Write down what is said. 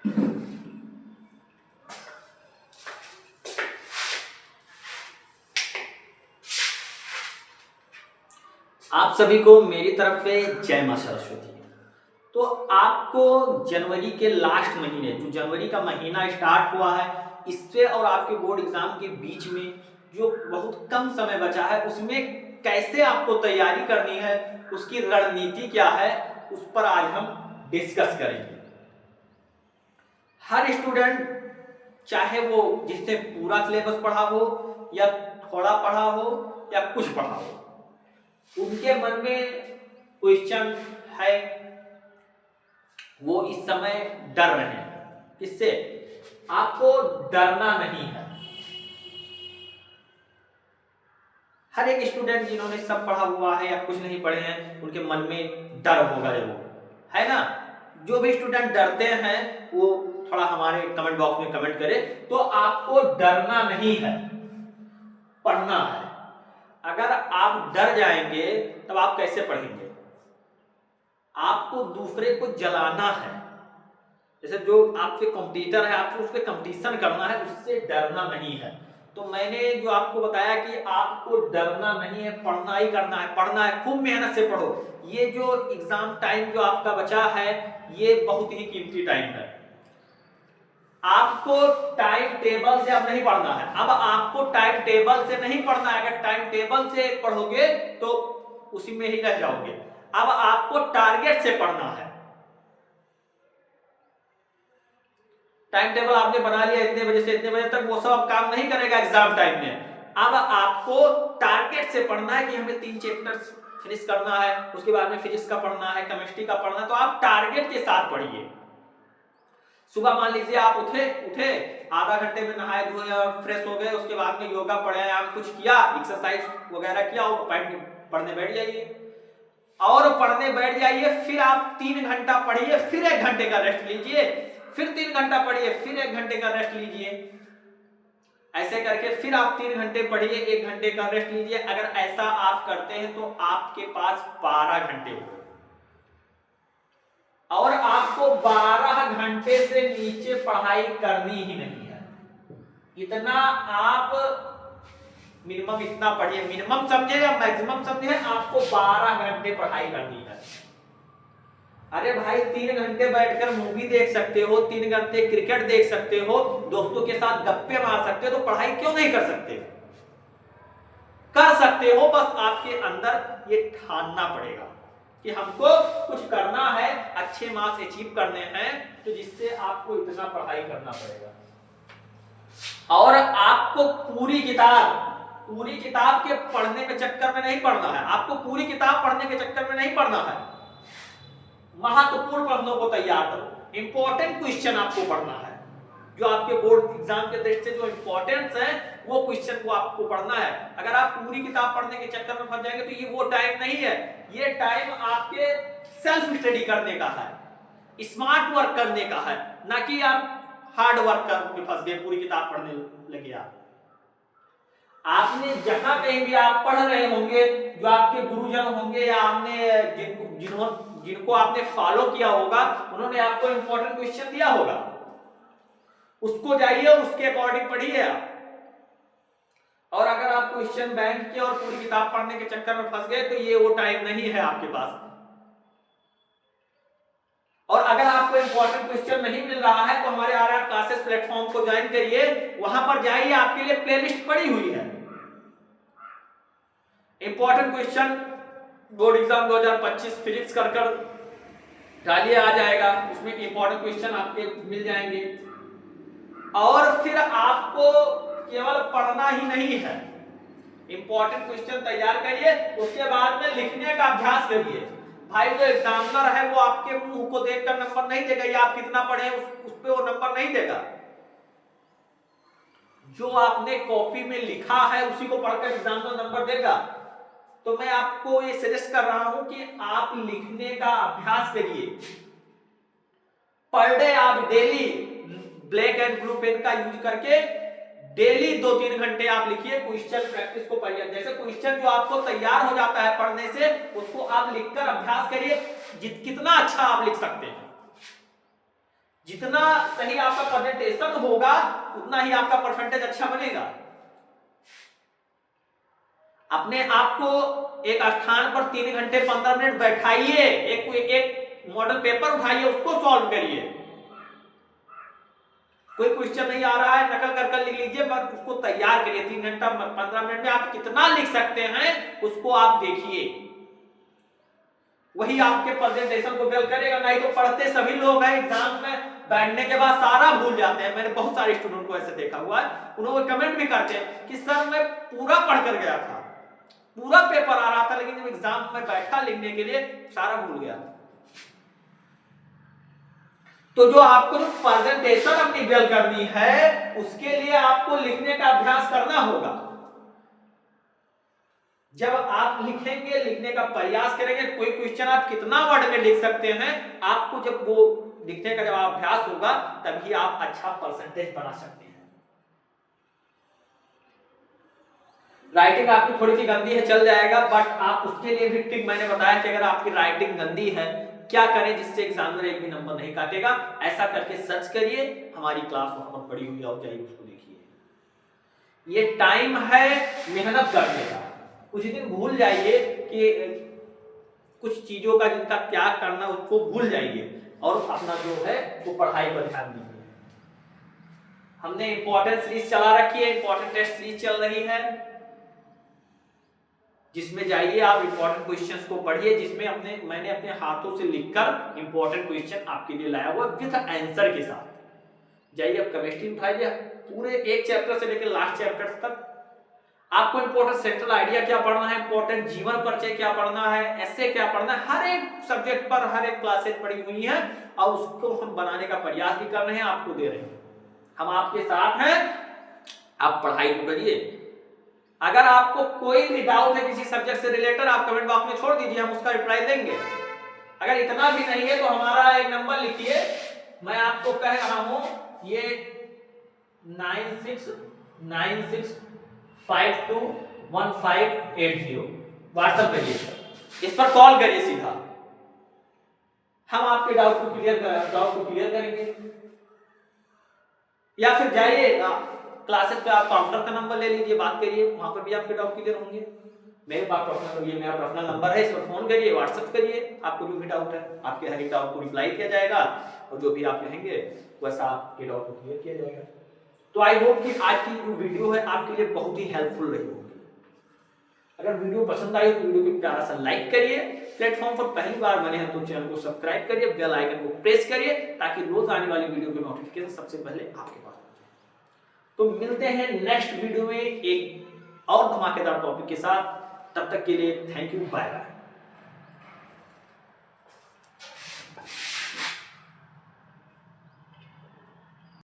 आप सभी को मेरी तरफ से जय मां सरस्वती। तो आपको जनवरी के लास्ट महीने, जो जनवरी का महीना स्टार्ट हुआ है, इससे और आपके बोर्ड एग्जाम के बीच में जो बहुत कम समय बचा है, उसमें कैसे आपको तैयारी करनी है, उसकी रणनीति क्या है, उस पर आज हम डिस्कस करेंगे। हर स्टूडेंट, चाहे वो जिसने पूरा सिलेबस पढ़ा हो या थोड़ा पढ़ा हो या कुछ पढ़ा हो, उनके मन में क्वेश्चन है, वो इस समय डर रहे हैं। किससे? आपको डरना नहीं है। हर एक स्टूडेंट जिन्होंने सब पढ़ा हुआ है या कुछ नहीं पढ़े हैं, उनके मन में डर होगा जरूर, है ना। जो भी स्टूडेंट डरते हैं वो थोड़ा हमारे कमेंट बॉक्स में कमेंट करें। तो आपको डरना नहीं है, पढ़ना है। अगर आप डर जाएंगे तब आप कैसे पढ़ेंगे? आपको दूसरे को जलाना है। जैसे जो आपके कॉम्पिटिटर है, आपको उससे कंपटीशन करना है, उससे डरना नहीं है। तो मैंने जो आपको बताया कि आपको डरना नहीं है, पढ़ना ही करना है, पढ़ना है, खूब मेहनत से पढ़ो। ये जो एग्जाम टाइम जो आपका बचा है, ये बहुत ही कीमती टाइम है। आपको टाइम टेबल से अब नहीं पढ़ना है। अब आपको टाइम टेबल से नहीं पढ़ना है। अगर टाइम टेबल से पढ़ोगे तो उसी में ही रह जाओगे। अब आपको टारगेट से पढ़ना है। टाइम टेबल आपने बना लिया, इतने बजे से इतने बजे तक, वो सब काम नहीं करेगा एग्जाम टाइम में। अब आपको टारगेट से पढ़ना है कि हमें 3 चैप्टर्स फिनिश करना है, उसके बाद में फिजिक्स का पढ़ना है, केमिस्ट्री का पढ़ना है। तो आप टारगेट के साथ पढ़िए। सुबह मान लीजिए आप उठे आधा घंटे में नहाए धोए फ्रेश हो गए, उसके बाद में योगा प्राणायाम कुछ किया, एक्सरसाइज वगैरह किया, और पढ़ने बैठ जाइए। और पढ़ने बैठ जाइए, फिर आप 3 घंटा पढ़िए, फिर 1 घंटे का रेस्ट लीजिए, फिर 3 घंटा पढ़िए, फिर 1 घंटे का रेस्ट लीजिए। ऐसे करके फिर आप 3 घंटे पढ़िए, 1 घंटे का रेस्ट लीजिए। अगर ऐसा आप करते हैं तो आपके पास 12 घंटे हो, और आपको 12 घंटे से नीचे पढ़ाई करनी ही नहीं है। इतना आप मिनिमम इतना पढ़िए, मिनिमम समझे या मैक्सिमम समझे, आपको 12 घंटे पढ़ाई करनी है। अरे भाई 3 घंटे बैठकर मूवी देख सकते हो, 3 घंटे क्रिकेट देख सकते हो, दोस्तों के साथ गप्पे मार सकते हो, तो पढ़ाई क्यों नहीं कर सकते? कर सकते हो, बस आपके अंदर ये ठानना पड़ेगा कि हमको कुछ करना है, अच्छे मार्क्स अचीव करने हैं, तो जिससे आपको इतना पढ़ाई करना पड़ेगा। और आपको पूरी किताब के पढ़ने के चक्कर में नहीं पढ़ना है। आपको पूरी किताब पढ़ने के चक्कर में नहीं पढ़ना है। महत्वपूर्ण प्रश्नों को तैयार करो, इंपॉर्टेंट क्वेश्चन आपको पढ़ना है। जो आपके बोर्ड एग्जाम के दृष्टि से जो इंपॉर्टेंस है, वो क्वेश्चन को आपको पढ़ना है। अगर आप पूरी किताब पढ़ने के चक्कर में फंस जाएंगे तो ये वो टाइम नहीं है। ये टाइम आपके सेल्फ स्टडी करने का है, स्मार्ट वर्क करने का है, ना कि आप हार्ड वर्क में फंस गए, पूरी किताब पढ़ने लगे। आपने जहां कहीं भी आप पढ़ रहे होंगे, जो आपके गुरुजन होंगे या आपने जिनको आपने फॉलो किया होगा, उन्होंने आपको इंपॉर्टेंट क्वेश्चन दिया होगा, उसको जाइए, उसके अकॉर्डिंग पढ़िए आप। और अगर आप क्वेश्चन बैंक के और पूरी किताब पढ़ने के चक्कर में फंस गए, तो ये वो टाइम नहीं है आपके पास। और अगर आपको इंपॉर्टेंट क्वेश्चन नहीं मिल रहा है, तो हमारे आरआर क्लासेस प्लेटफॉर्म को ज्वाइन करिए, वहां पर जाइए, आपके लिए प्लेलिस्ट पड़ी हुई है। Important question board exam 2025 physics कर डालिए, आ जाएगा, उसमें इंपॉर्टेंट क्वेश्चन आपके मिल जाएंगे। और फिर आपको केवल पढ़ना ही नहीं है, इंपॉर्टेंट क्वेश्चन तैयार करिए, उसके बाद में लिखने का अभ्यास करिए। भाई जो एग्जामिनर है वो आपके मुंह को देखकर नंबर नहीं देगा, या आप कितना पढ़े उस पे वो नंबर नहीं देगा। जो आपने कॉपी में लिखा है उसी को पढ़कर एग्जामिनर नंबर देगा। तो मैं आपको ये सजेस्ट कर रहा हूं कि आप लिखने का अभ्यास करिए। पर डे आप daily black and blue pen का यूज करके डेली 2-3 घंटे आप लिखिए, क्वेश्चन प्रैक्टिस को पढ़िए। जैसे क्वेश्चन जो आपको तैयार हो जाता है पढ़ने से, उसको आप लिखकर अभ्यास करिए, कितना अच्छा आप लिख सकते हैं। जितना सही आपका प्रेजेंटेशन होगा उतना ही आपका परसेंटेज अच्छा बनेगा। अपने आप को एक स्थान पर 3 घंटे 15 मिनट बैठाइए, एक मॉडल पेपर उठाइए, उसको सॉल्व करिए। कोई क्वेश्चन नहीं आ रहा है, नकल कर कर लिख लीजिए, बस उसको तैयार करिए। 3 घंटा 15 मिनट में आप कितना लिख सकते हैं उसको आप देखिए, वही आपके प्रेजेंटेशन को बेल करेगा। नहीं तो पढ़ते सभी लोग हैं, एग्जाम में बैठने के बाद सारा भूल जाते हैं। मैंने बहुत सारे स्टूडेंट को ऐसे देखा हुआ है, उन्होंने कमेंट भी करते हैं कि सर मैं पूरा पढ़ कर गया था, पूरा पेपर आ रहा था, लेकिन जब एग्जाम में बैठा लिखने के लिए सारा भूल गया। तो जो आपको जो प्रेजेंटेशन अपनी बेल करनी है उसके लिए आपको लिखने का अभ्यास करना होगा। जब आप लिखेंगे, लिखने का प्रयास करेंगे, कोई क्वेश्चन आप कितना वर्ड में लिख सकते हैं, आपको जब वो लिखने का जब अभ्यास होगा तभी आप अच्छा परसेंटेज बना सकते हैं। राइटिंग आपकी थोड़ी सी गंदी है, चल जाएगा, बट आप उसके लिए भी ट्रिक मैंने बताया कि अगर आपकी राइटिंग गंदी है क्या करें जिससे एग्जामिनर एक भी नंबर नहीं काटेगा। ऐसा करके सर्च करिए, हमारी क्लास वहां पर पड़ी हुई है, जाइए उसको देखिए। ये टाइम है मेहनत करने का। कुछ दिन भूल जाइए कि कुछ चीजों का जिनका क्या करना उसको भूल जाइए और अपना जो है वो पढ़ाई पर ध्यान दीजिए। हमने इंपॉर्टेंट सीरीज चला रखी है, इंपॉर्टेंट टेस्ट सीरीज चल रही है, जिसमें जाइए आप इंपॉर्टेंट क्वेश्चंस को पढ़िए, जिसमें मैंने अपने हाथों से लिखकर इंपॉर्टेंट क्वेश्चन आपके लिए लाया हुआ विद आंसर के साथ। जाइए अब केमिस्ट्री उठाइए, पूरे एक चैप्टर से लेकर लास्ट चैप्टर तक आपको इंपॉर्टेंट सेंट्रल आइडिया क्या पढ़ना है, इंपॉर्टेंट जीवन परिचय क्या पढ़ना है, एसे क्या पढ़ना है, हर एक सब्जेक्ट पर हर एक क्लासेस पढ़ी हुई है और उसको हम बनाने का प्रयास भी कर रहे हैं, आपको दे रहे हैं। हम आपके साथ हैं, आप पढ़ाई करिए। अगर आपको कोई भी डाउट है किसी सब्जेक्ट से रिलेटेड, आप कमेंट बॉक्स में छोड़ दीजिए, हम उसका रिप्लाई देंगे। अगर इतना भी नहीं है तो हमारा एक नंबर लिखिए, मैं आपको कह रहा हूं, ये 9696521580 व्हाट्सएप करिए, इस पर कॉल करिए सीधा, हम आपके डाउट को क्लियर करेंगे। या फिर जाइए क्लासेस पे, आप काउंटर का नंबर ले लीजिए, बात करिए, वहां पर भी आपके डाउट क्लियर होंगे। मेरे पास मेरा पर्सनल नंबर है, इस पर फोन करिए, व्हाट्सएप करिए, आपको जो भी डाउट है आपके हर एक डाउट को रिप्लाई किया जाएगा और जो भी आप कहेंगे वैसा आपके डाउट को क्लियर किया जाएगा। तो आई होप कि आज की जो वीडियो है आपके लिए बहुत ही हेल्पफुल रही होगी। अगर वीडियो पसंद आई तो वीडियो को प्यारा सा लाइक करिए, प्लेटफॉर्म पर पहली बार बने हैं तो चैनल को सब्सक्राइब करिए, बेल आइकन को प्रेस करिए ताकि रोज आने वाली वीडियो के नोटिफिकेशन सबसे पहले आपके पास। तो मिलते हैं नेक्स्ट वीडियो में एक और धमाकेदार टॉपिक के साथ, तब तक के लिए थैंक यू, बाय बाय।